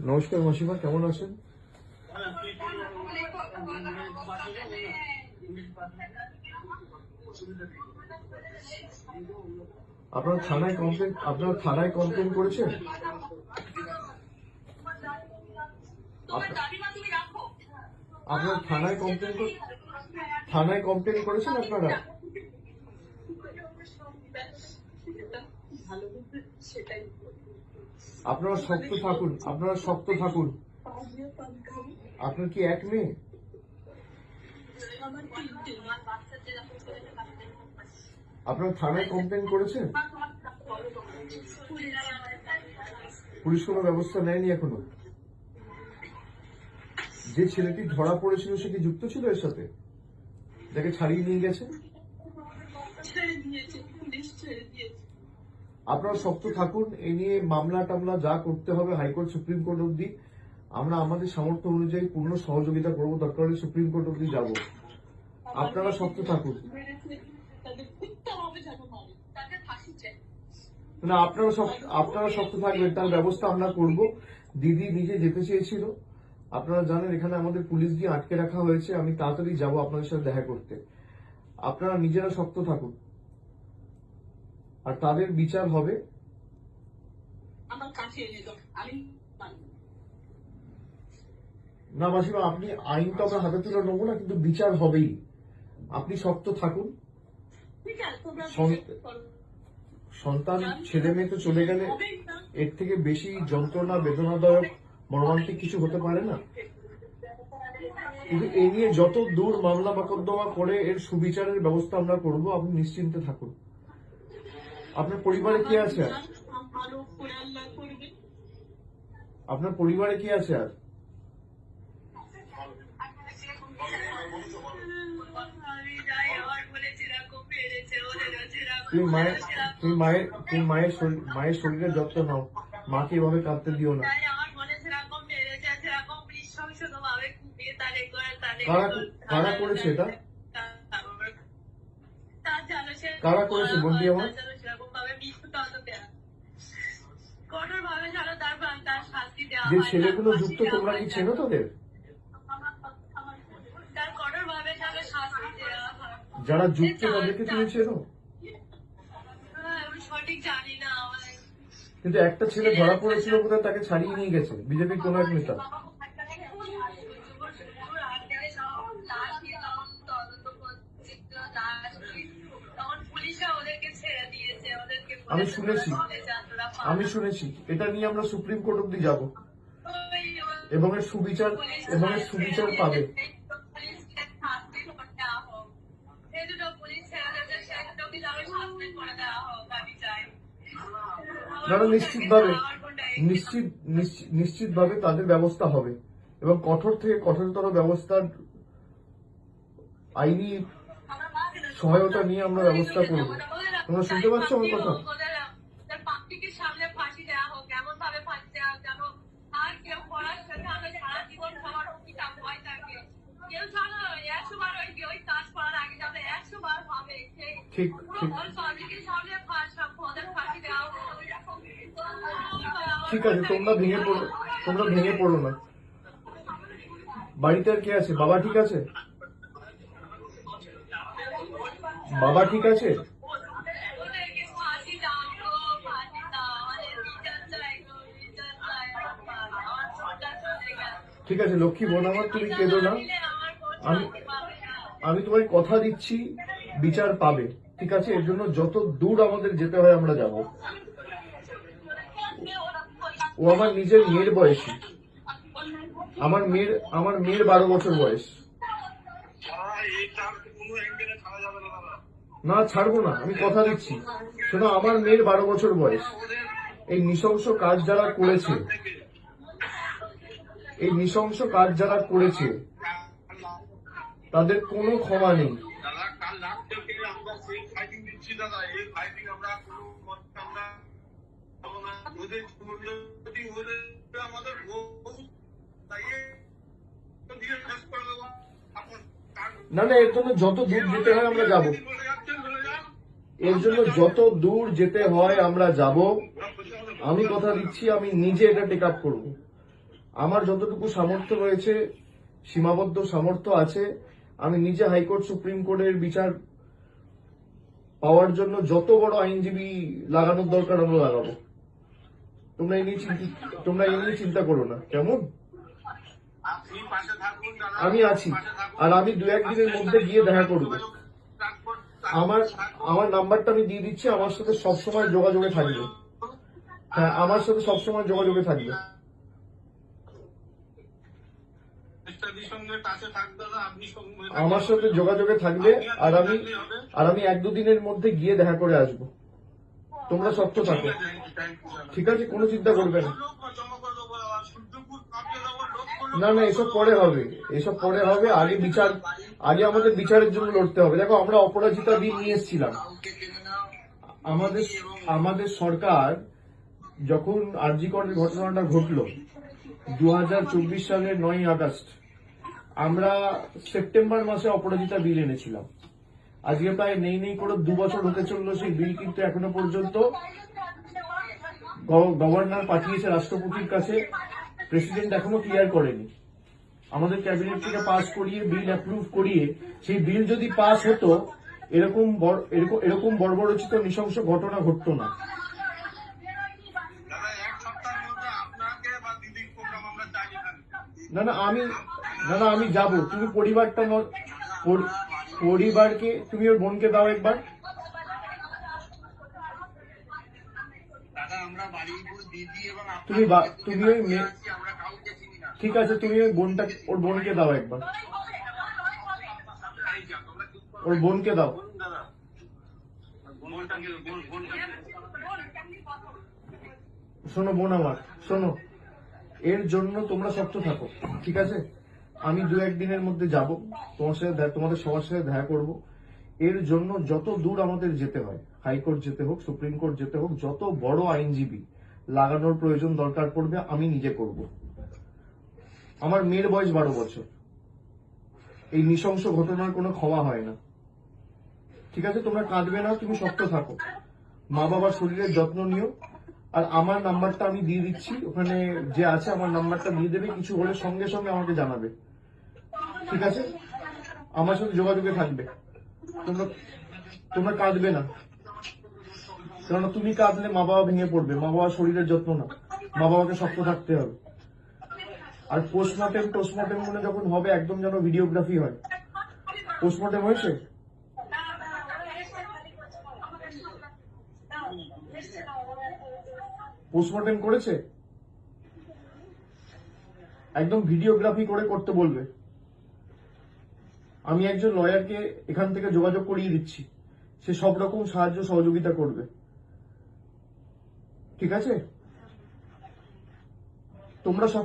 নমস্কার মাসিমা, কেমন আছেন? আপনার থানায় কমপ্লেন করেছেন? আপনার থানায় কমপ্লেন করেছেন আপনারা? আপনারা শক্ত থাকুন। আপনার কি এক মেয়ে? আপনার থানায় কমপ্লেন করেছেন? পুলিশ কোনো ব্যবস্থা নেয়নি এখনো? যে ছেলেটি ধরা পড়েছিল সে কি যুক্ত ছিল এর সাথে? যাকে ছাড়িয়ে নিয়ে গেছে? আপনারা শক্ত থাকুন। এই নিয়ে মামলা টামলা যা করতে হবে হাইকোর্ট সুপ্রিম কোর্ট অব্দি আমরা আমাদের সামর্থ্য অনুযায়ী পূর্ণ সহযোগিতা করবো। দরকার হলে সুপ্রিম কোর্ট অব্দি যাবো। আপনারা শক্ত থাকুন। না, আপনারা শক্ত থাকবেন, তার ব্যবস্থা আমরা করব। দিদি নিজে যেতে চেয়েছিল, আপনারা জানেন এখানে আমাদের পুলিশ দিয়ে আটকে রাখা হয়েছে। আমি তাড়াতাড়ি যাব আপনাদের সাথে দেখা করতে। আপনারা নিজেরা শক্ত থাকুন, আর তাদের বিচার হবে। না মাসিমা, আপনি আইন তো আমরা হাতে তুলে নেবো না, কিন্তু বিচার হবেই। আপনি শক্ত থাকুন। সন্তান ছেলে মেয়ে তো চলে গেলে এর থেকে বেশি যন্ত্রণা, বেদনাদায়ক, মর্মান্তিক কিছু হতে পারে না। কিন্তু এই নিয়ে যত দূর মামলা মোকদ্দমা করে এর সুবিচারের ব্যবস্থা আমরা করব। আপনি নিশ্চিন্তে থাকুন। আপনার পরিবারে কি আছে আর? আপনার পরিবারে কি আছে আর? তুমি মায়ের শরীরের যত্ন নাও। মাকে এভাবে কাঁদতে দিও না। কারা করেছে এটা? কারা করেছে বন্দি আমার? যে ছেলেগুলো যুক্ত, তোমরা কি চেনো তাদের? যারা যুক্ত তাদেরকে তুমি চেনো? কিন্তু একটা ছেলে ধরা পড়েছিল কোথায়, তাকে ছাড়িয়ে নিয়ে গেছে বিজেপির কোন এক নেতা। আমি শুনেছি এটা নিয়ে আমরা সুপ্রিম কোর্ট অব্দি যাব এবং এর সুবিচার পাবে। নিশ্চিতভাবে তাদের ব্যবস্থা হবে এবং কঠোর থেকে কঠোরতর ব্যবস্থার আইনি সহায়তা নিয়ে আমরা ব্যবস্থা করব। তোমরা শুনতে পাচ্ছ আমার কথা? ঠিক আছে, তোমরা ভেঙে পড়ো না। বাড়িতে আর কে আছে? বাবা ঠিক আছে? বাবা ঠিক আছে? ঠিক আছে লক্ষ্মী বোন আমার, তুমি কেঁদো না। আমি তোমায় কথা দিচ্ছি বিচার পাবে, ঠিক আছে? এর জন্য যত দূর আমাদের যেতে হয় আমরা যাব। ও আমার নিজের মেয়ের বয়সী। আমার মেয়ের 12 বছর বয়স। না ছাড়বো না, আমি কথা দিচ্ছি। শোনো, আমার মেয়ের 12 বছর বয়স। এই নৃশংস কাজ যারা করেছে তাদের কোনো ক্ষমা নেই। না এর জন্য যত দূর যেতে হয় আমরা যাব। এর জন্য যত দূর যেতে হয় আমরা যাব। আমি কথা দিচ্ছি আমি নিজে এটা টেক আপ করবো। আমার যতটুকু সামর্থ্য রয়েছে, সীমাবদ্ধ সামর্থ্য আছে, আমি নিজে হাইকোর্ট সুপ্রিম কোর্টের বিচার পাওয়ার জন্য যত বড় আইনজীবী লাগানোর দরকার আমরা লাগাবো। তোমরা এই নিয়ে চিন্তা করো না, কেমন? আমি আছি, আর আমি 2-1 দিনের মধ্যে গিয়ে দেখা করবো। আমার নাম্বারটা আমি দিয়ে দিচ্ছি, আমার সাথে সবসময় যোগাযোগে থাকবে। হ্যাঁ, আমার সাথে সবসময় যোগাযোগে থাকবে। আমার সাথে যোগাযোগে থাকবে, আর আমি 1-2 দিনের মধ্যে গিয়ে দেখা করে আসবো। তোমরা শক্ত থাকো, ঠিক আছে? কোনো চিন্তা করবে না। না না, এসব পরে হবে, এসব পরে হবে। আগে আমাদের বিচারের জন্য লড়তে হবে। দেখো, আমরা অপরাজিতা বিল নিয়ে এসেছিলাম। আমাদের সরকার যখন আরজি করের ঘটনাটা ঘটলো 2024 সালের 9ই আগস্ট, আমরা সেপ্টেম্বর মাসে অপরাজিতা বিল এনেছিলাম। আজকে প্রায় নেই করে 2 বছর হতে চললো সেই বিল, কিন্তু এখনো পর্যন্ত গভর্নর পাঠিয়েছে রাষ্ট্রপতির কাছে, প্রেসিডেন্ট এখনো ক্লিয়ার করেনি। আমাদের ক্যাবিনেট থেকে পাস করিয়ে, বিল অ্যাপ্রুভ করিয়ে, সেই বিল যদি পাস হতো, এরকম বর্বরচিত নৃশংস ঘটনা ঘটতো না। না না, আমি যাব। তুমি পরিবারকে, তুমি ওর বোনকে দাও একবার। তুমি ওই ঠিক আছে, তুমি ওর বোনকে দাও একবার, ওর বোনকে দাও। শোনো বোন আমার, শোনো, এর জন্য তোমরা শক্ত থাকো, ঠিক আছে? আমি 2-1 দিনের মধ্যে যাব, তোমাদের সবার সাথে দেখা করব। এর জন্য যত দূর আমাদের যেতে হয়, হাইকোর্ট যেতে হোক, সুপ্রিম কোর্ট যেতে হোক, যত বড় আইনজীবী লাগানোর প্রয়োজন দরকার পড়বে, আমি নিজে করব। আমার মেয়ের বয়স 12 বছর। এই নৃশংস ঘটনার কোনো ক্ষমা হয় না, ঠিক আছে? তোমরা কাঁদবে না, তুমি শক্ত থাকো, মা বাবার শরীরের যত্ন নিও। আর আমার নাম্বারটা আমি দিয়ে দিচ্ছি, ওখানে যে আছে আমার নাম্বারটা দিয়ে দেবে, কিছু হলে সঙ্গে সঙ্গে আমাকে জানাবে, ঠিক আছে? আমার সাথে যোগাযোগে থাকবে। তোমরা কাঁদবে না, কেননা তুমি কাঁদলে মা বাবা ভেঙে পড়বে। মা বাবার শরীরের যত্ন না, মা বাবাকে শক্ত থাকতে হবে। আর পোস্টমর্টেম মনে যখন হবে, একদম যেন ভিডিওগ্রাফি হয়। পোস্টমর্টেম হয়েছে? পোস্টমর্টেম করেছে? একদম ভিডিওগ্রাফি করে করতে বলবে। আমি একজন লয়ারকে এখান থেকে যোগাযোগ করিয়ে দিচ্ছি, সে সব রকম সাহায্য সহযোগিতা করবে, ঠিক আছে? তোমরা সব